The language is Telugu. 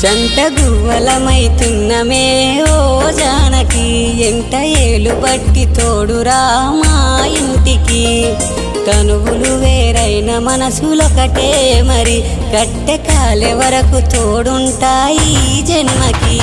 జంట గువ్వలమైతున్నమే ఓ జానకి ఎంట ఏలు బట్టి తోడురా మా ఇంటికి తనువులు వేరైన మనసులొకటే మరి కట్టె కాలే వరకు తోడుంటాయి జన్మకి